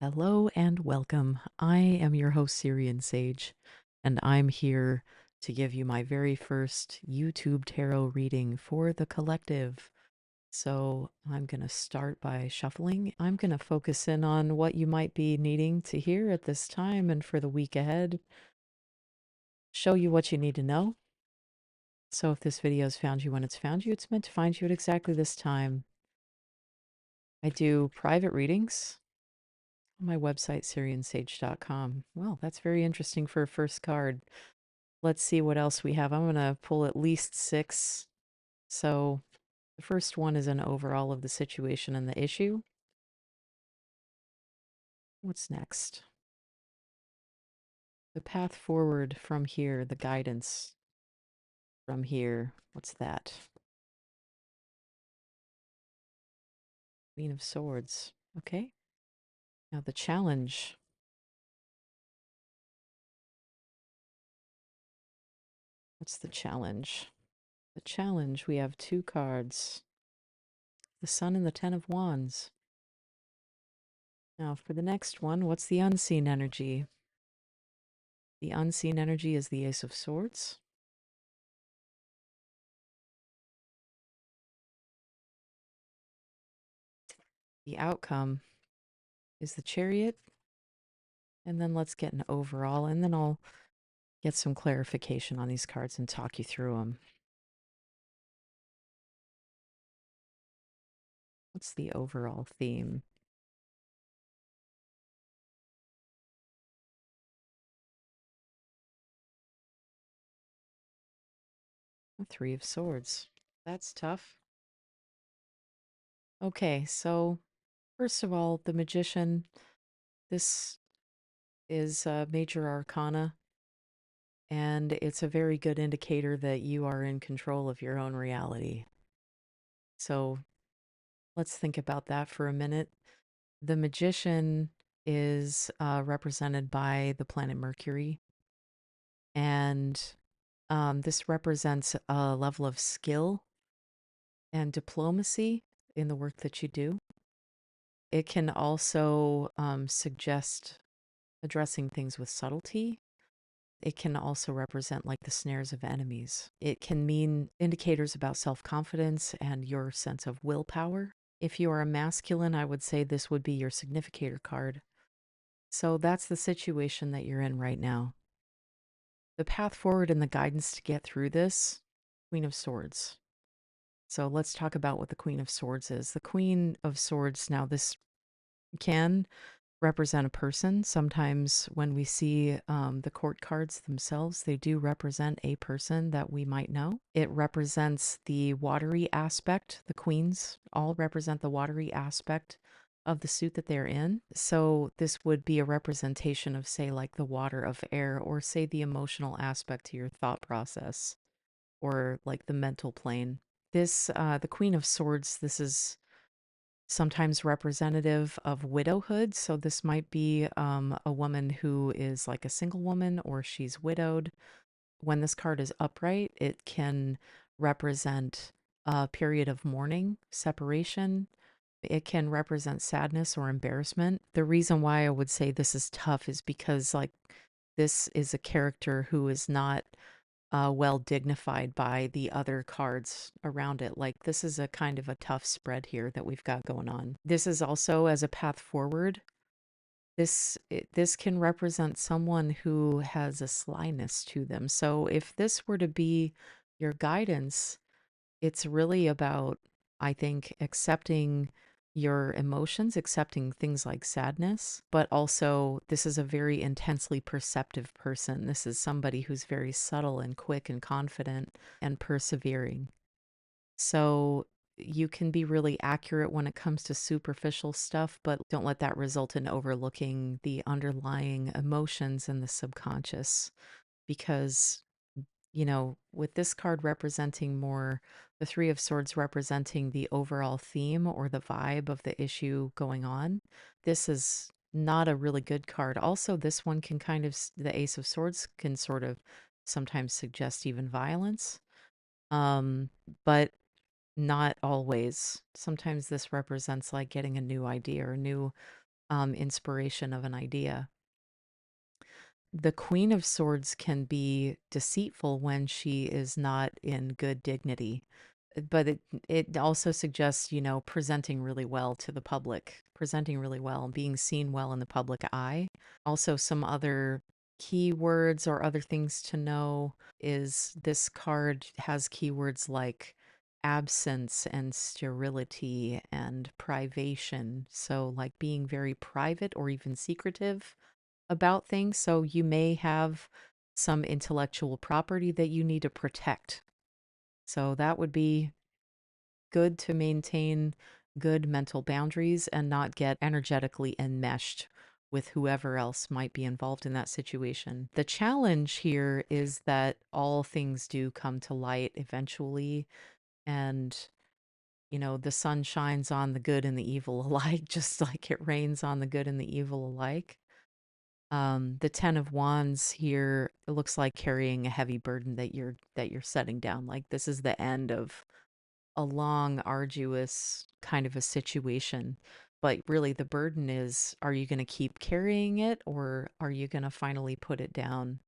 Hello and welcome. I am your host, Syrian Sage, and I'm here to give you my very first YouTube tarot reading for the collective. So I'm going to start by shuffling. I'm going to focus in on what you might be needing to hear at this time and for the week ahead, show you what you need to know. So if this video has found you when it's found you, it's meant to find you at exactly this time. I do private readings on my website, SyrianSage.com. Well, that's very interesting for a first card. Let's see what else we have. I'm going to pull at least 6. So the first one is an overall of the situation and the issue. What's next? The path forward from here, the guidance from here. What's that? Queen of Swords. Okay. Now the challenge. What's the challenge? The challenge, we have 2 cards. The Sun and the Ten of Wands. Now for the next one, what's the unseen energy? The unseen energy is the Ace of Swords. The outcome is the Chariot. And then let's get an overall, and then I'll get some clarification on these cards and talk you through them. What's the overall theme? The Three of Swords. That's tough. Okay, so first of all, the Magician. This is a major arcana, and it's a very good indicator that you are in control of your own reality. So let's think about that for a minute. The Magician is represented by the planet Mercury, and this represents a level of skill and diplomacy in the work that you do. It can also suggest addressing things with subtlety. It can also represent like the snares of enemies. It can mean indicators about self-confidence and your sense of willpower. If you are a masculine, I would say this would be your significator card. So that's the situation that you're in right now. The path forward and the guidance to get through this, Queen of Swords. So let's talk about what the Queen of Swords is. The Queen of Swords, now this can represent a person. Sometimes when we see the court cards themselves, they do represent a person that we might know. It represents the watery aspect. The queens all represent the watery aspect of the suit that they're in. So this would be a representation of, say, like the water of air, or say the emotional aspect to your thought process, or like the mental plane. This, the Queen of Swords, this is sometimes representative of widowhood. So this might be a woman who is like a single woman, or she's widowed. When this card is upright, it can represent a period of mourning, separation. It can represent sadness or embarrassment. The reason why I would say this is tough is because, like, this is a character who is not well dignified by the other cards around it. Like, this is a kind of a tough spread here that we've got going on. This is also as a path forward. This can represent someone who has a slyness to them. So if this were to be your guidance, it's really about, I think, accepting your emotions, accepting things like sadness, but also this is a very intensely perceptive person. This is somebody who's very subtle and quick and confident and persevering. So you can be really accurate when it comes to superficial stuff, but don't let that result in overlooking the underlying emotions and the subconscious, because with this card representing more, the Three of Swords representing the overall theme or the vibe of the issue going on, this is not a really good card. Also, this one can kind of, the Ace of Swords can sort of sometimes suggest even violence, but not always. Sometimes this represents like getting a new idea or new inspiration of an idea. The Queen of Swords can be deceitful when she is not in good dignity, but it also suggests, presenting really well to the public, presenting really well, and being seen well in the public eye. Also, some other keywords or other things to know is this card has keywords like absence and sterility and privation. So, like being very private or even secretive about things. So, you may have some intellectual property that you need to protect. So, that would be good to maintain good mental boundaries and not get energetically enmeshed with whoever else might be involved in that situation. The challenge here is that all things do come to light eventually, and the sun shines on the good and the evil alike, just like it rains on the good and the evil alike. The 10 of Wands here, it looks like carrying a heavy burden that you're setting down. Like this is the end of a long, arduous kind of a situation. But really, the burden is, are you going to keep carrying it or are you going to finally put it down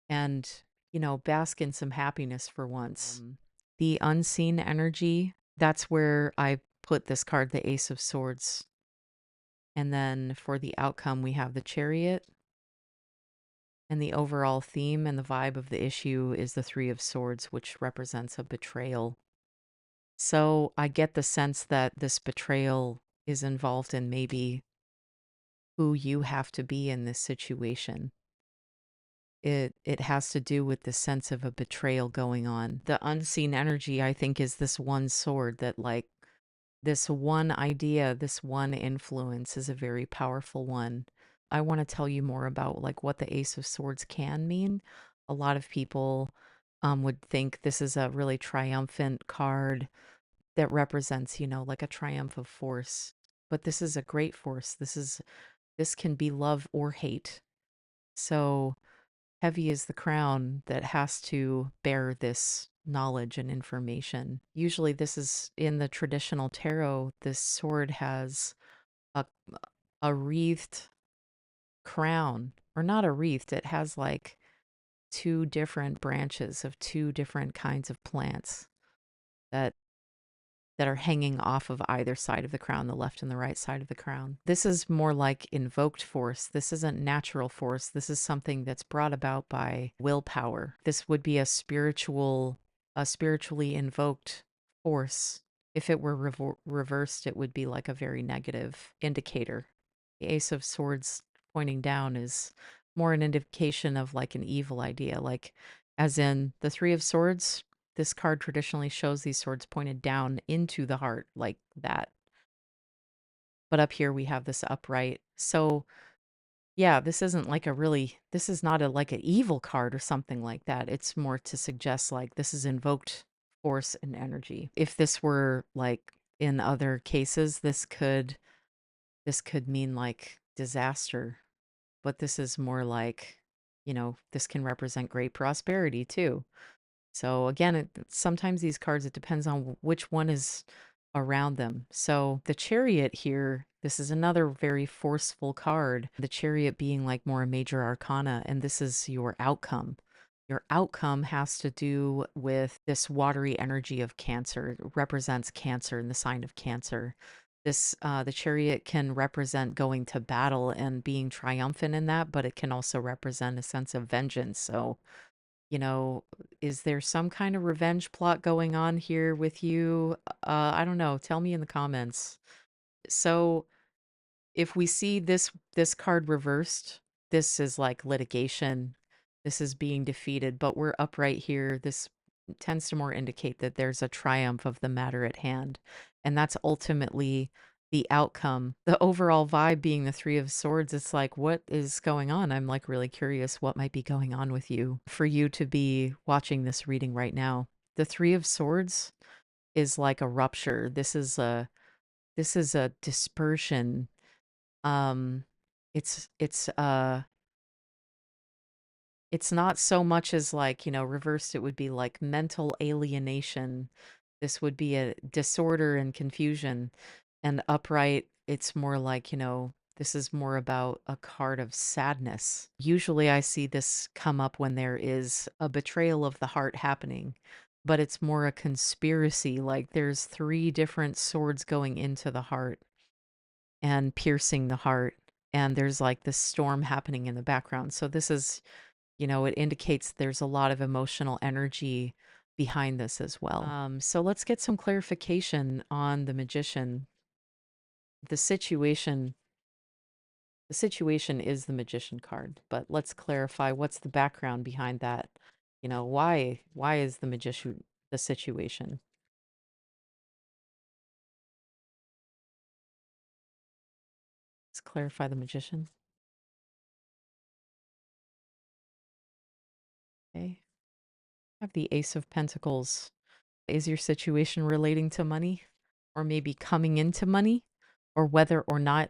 and, bask in some happiness for once? The unseen energy, that's where I put this card, the Ace of Swords. And then for the outcome, we have the Chariot. And the overall theme and the vibe of the issue is the Three of Swords, which represents a betrayal. So I get the sense that this betrayal is involved in maybe who you have to be in this situation. It has to do with the sense of a betrayal going on. The unseen energy, I think, is this one sword that like this one idea, this one influence is a very powerful one. I want to tell you more about like what the Ace of Swords can mean. A lot of people would think this is a really triumphant card that represents, like a triumph of force. But this is a great force. This can be love or hate. So heavy is the crown that has to bear this knowledge and information. Usually this is in the traditional tarot, this sword has a a wreathed crown, or not a wreathed, it has like two different branches of two different kinds of plants that are hanging off of either side of the crown, the left and the right side of the crown. This is more like invoked force. This isn't natural force. This is something that's brought about by willpower. This would be a spiritually invoked force. If it were reversed, it would be like a very negative indicator. The Ace of Swords pointing down is more an indication of like an evil idea, like as in the Three of Swords. This card traditionally shows these swords pointed down into the heart like that. But up here we have this upright. So yeah, this is not a like an evil card or something like that. It's more to suggest like this is invoked force and energy. If this were like in other cases, this could mean like disaster, but this is more like, this can represent great prosperity too. So again, sometimes these cards, it depends on which one is around them. So the Chariot here, this is another very forceful card. The Chariot being like more a major arcana, and this is your outcome. Your outcome has to do with this watery energy of Cancer. It represents Cancer and the sign of Cancer. The Chariot can represent going to battle and being triumphant in that, but it can also represent a sense of vengeance. So, you know, is there some kind of revenge plot going on here with you? I don't know. Tell me in the comments. So, if we see this card reversed, this is like litigation. This is being defeated, but we're upright here. This tends to more indicate that there's a triumph of the matter at hand. And that's ultimately the outcome. The overall vibe being the Three of Swords, it's like, what is going on? I'm like really curious what might be going on with you for you to be watching this reading right now. The Three of Swords is like a rupture. This is a dispersion. um it's it's not so much as like, reversed, it would be like mental alienation. This would be a disorder and confusion. And upright it's more like, this is more about a card of sadness. Usually I see this come up when there is a betrayal of the heart happening, but it's more a conspiracy. Like there's three different swords going into the heart and piercing the heart. And there's like this storm happening in the background. So this is, it indicates there's a lot of emotional energy behind this as well. So let's get some clarification on the magician. The situation The situation is the magician card, but let's clarify what's the background behind that. Why is the magician the situation? Let's clarify the magician. Okay. I have the Ace of Pentacles. Is your situation relating to money or maybe coming into money, or whether or not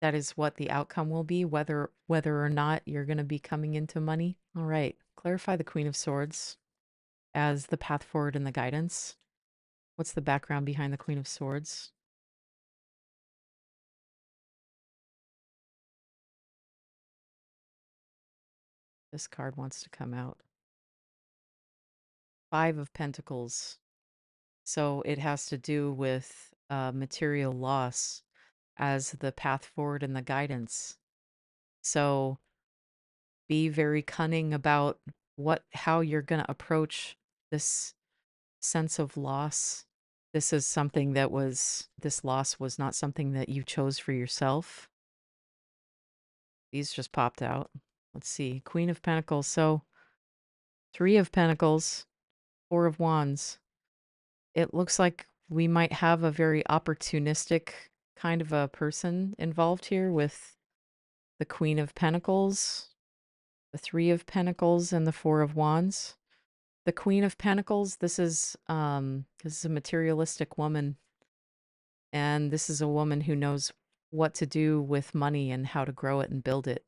that is what the outcome will be, whether or not you're going to be coming into money? All right. Clarify the Queen of Swords as the path forward and the guidance. What's the background behind the Queen of Swords? This card wants to come out. Five of Pentacles. So it has to do with material loss as the path forward and the guidance. So be very cunning about how you're going to approach this sense of loss. This loss was not something that you chose for yourself. These just popped out. Let's see. Queen of Pentacles. So Three of Pentacles, Four of Wands. It looks like we might have a very opportunistic kind of a person involved here with the Queen of Pentacles, the Three of Pentacles, and the Four of Wands. The Queen of Pentacles, this is a materialistic woman, and this is a woman who knows what to do with money and how to grow it and build it.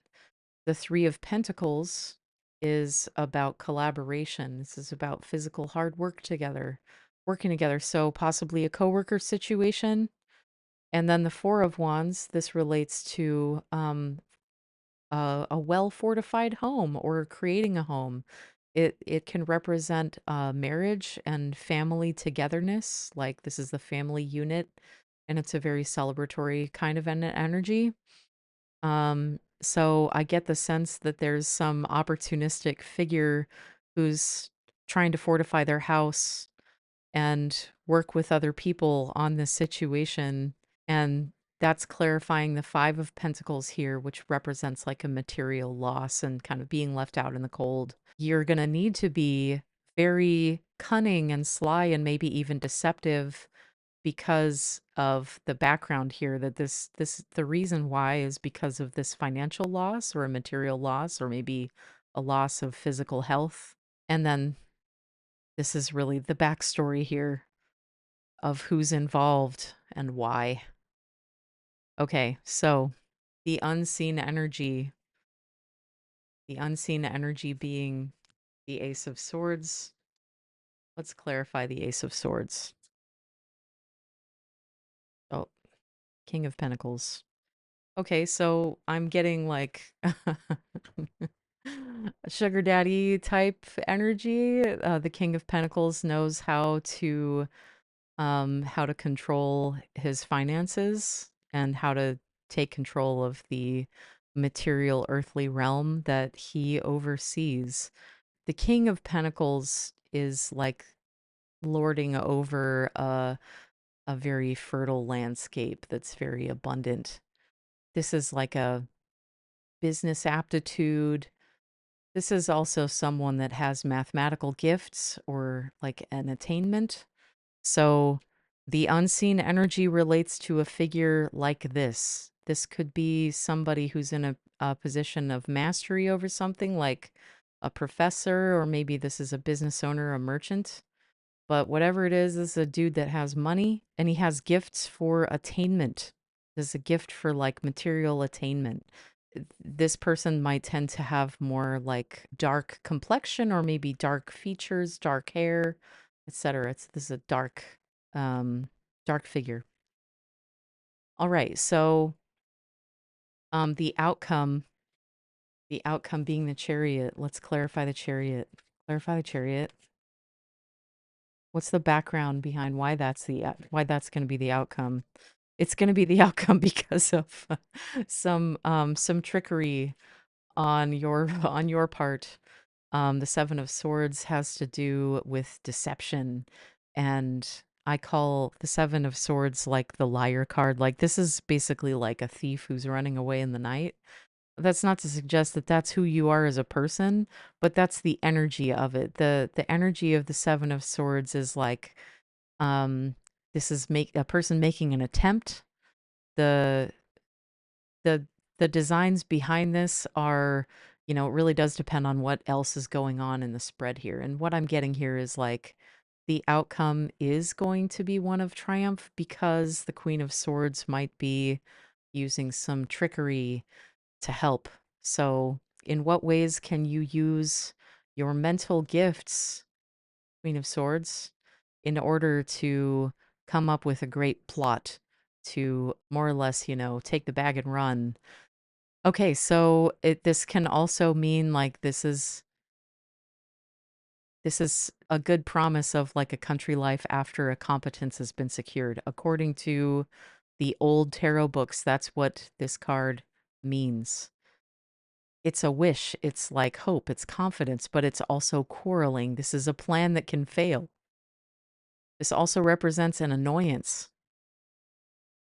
The Three of Pentacles is about collaboration. This is about physical hard work together, working together. So possibly a coworker situation. And then the Four of Wands, this relates to a well-fortified home or creating a home. It can represent marriage and family togetherness. Like this is the family unit, and it's a very celebratory kind of energy. So I get the sense that there's some opportunistic figure who's trying to fortify their house and work with other people on this situation. And that's clarifying the Five of Pentacles here, which represents like a material loss and kind of being left out in the cold. You're going to need to be very cunning and sly and maybe even deceptive because of the background here, that the reason why is because of this financial loss or a material loss or maybe a loss of physical health. And then this is really the backstory here of who's involved and why. Okay, so the unseen energy, the unseen energy being the Ace of Swords. Let's clarify the Ace of Swords. Oh, King of Pentacles. Okay, so I'm getting like a sugar daddy type energy. The King of Pentacles knows how to control his finances and how to take control of the material earthly realm that he oversees. The King of Pentacles is like lording over a very fertile landscape that's very abundant. This is like a business aptitude. This is also someone that has mathematical gifts or like an attainment. So the unseen energy relates to a figure like this. This could be somebody who's in a position of mastery over something, like a professor, or maybe this is a business owner, a merchant. But whatever it is a dude that has money and he has gifts for attainment. There's a gift for like material attainment. This person might tend to have more like dark complexion or maybe dark features, dark hair, etc. This is a dark figure. All right. So, the outcome being the chariot. Let's clarify the chariot. Clarify the chariot. What's the background behind why why that's going to be the outcome? It's going to be the outcome because of some trickery on your part. The Seven of Swords has to do with deception, and I call the Seven of Swords like the liar card. Like this is basically like a thief who's running away in the night. That's not to suggest that that's who you are as a person, but that's the energy of it. The energy of the Seven of Swords is like um this is make a person making an attempt. The the the designs behind this are, it really does depend on what else is going on in the spread here. And what I'm getting here is like the outcome is going to be one of triumph because the Queen of Swords might be using some trickery to help. So, in what ways can you use your mental gifts, Queen of Swords, in order to come up with a great plot to more or less, take the bag and run? Okay, so this can also mean like this is a good promise of like a country life after a competence has been secured. According to the old tarot books, that's what this card means. It's a wish, it's like hope, it's confidence, but it's also quarreling. This is a plan that can fail. This also represents an annoyance.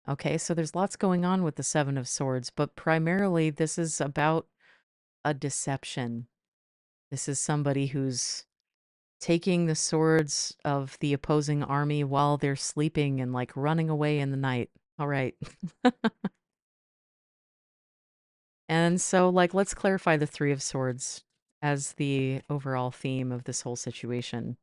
Okay, so there's lots going on with the Seven of Swords, but primarily this is about a deception. This is somebody who's taking the swords of the opposing army while they're sleeping and like running away in the night. All right. And so, like, let's clarify the Three of Swords as the overall theme of this whole situation.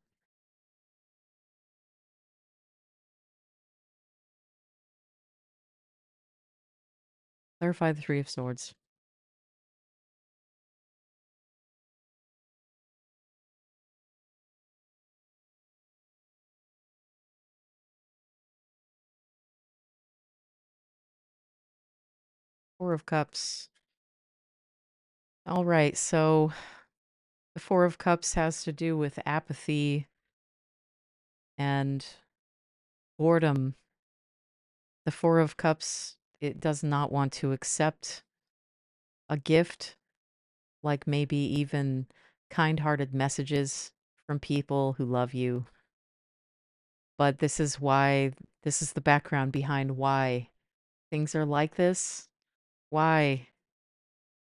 Clarify the Three of Swords. Four of Cups. All right. So, the Four of Cups has to do with apathy and boredom. The Four of Cups, it does not want to accept a gift, like maybe even kind-hearted messages from people who love you. But this is the background behind why things are like this. Why?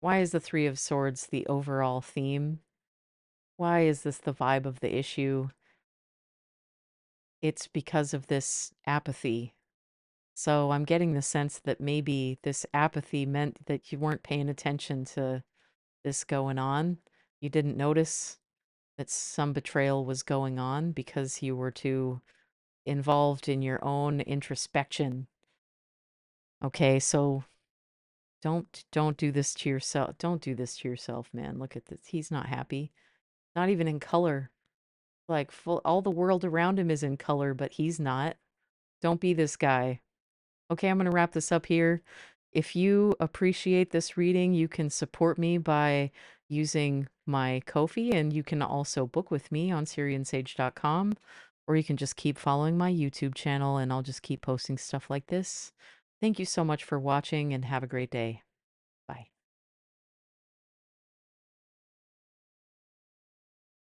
Why is the Three of Swords the overall theme? Why is this the vibe of the issue? It's because of this apathy. So I'm getting the sense that maybe this apathy meant that you weren't paying attention to this going on. You didn't notice that some betrayal was going on because you were too involved in your own introspection. Okay, so don't do this to yourself. Don't do this to yourself, man. Look at this. He's not happy. Not even in color. Like full all the world around him is in color, but he's not. Don't be this guy. Okay, I'm going to wrap this up here. If you appreciate this reading, you can support me by using my Ko-fi, and you can also book with me on SyrianSage.com, or you can just keep following my YouTube channel, and I'll just keep posting stuff like this. Thank you so much for watching, and have a great day. Bye.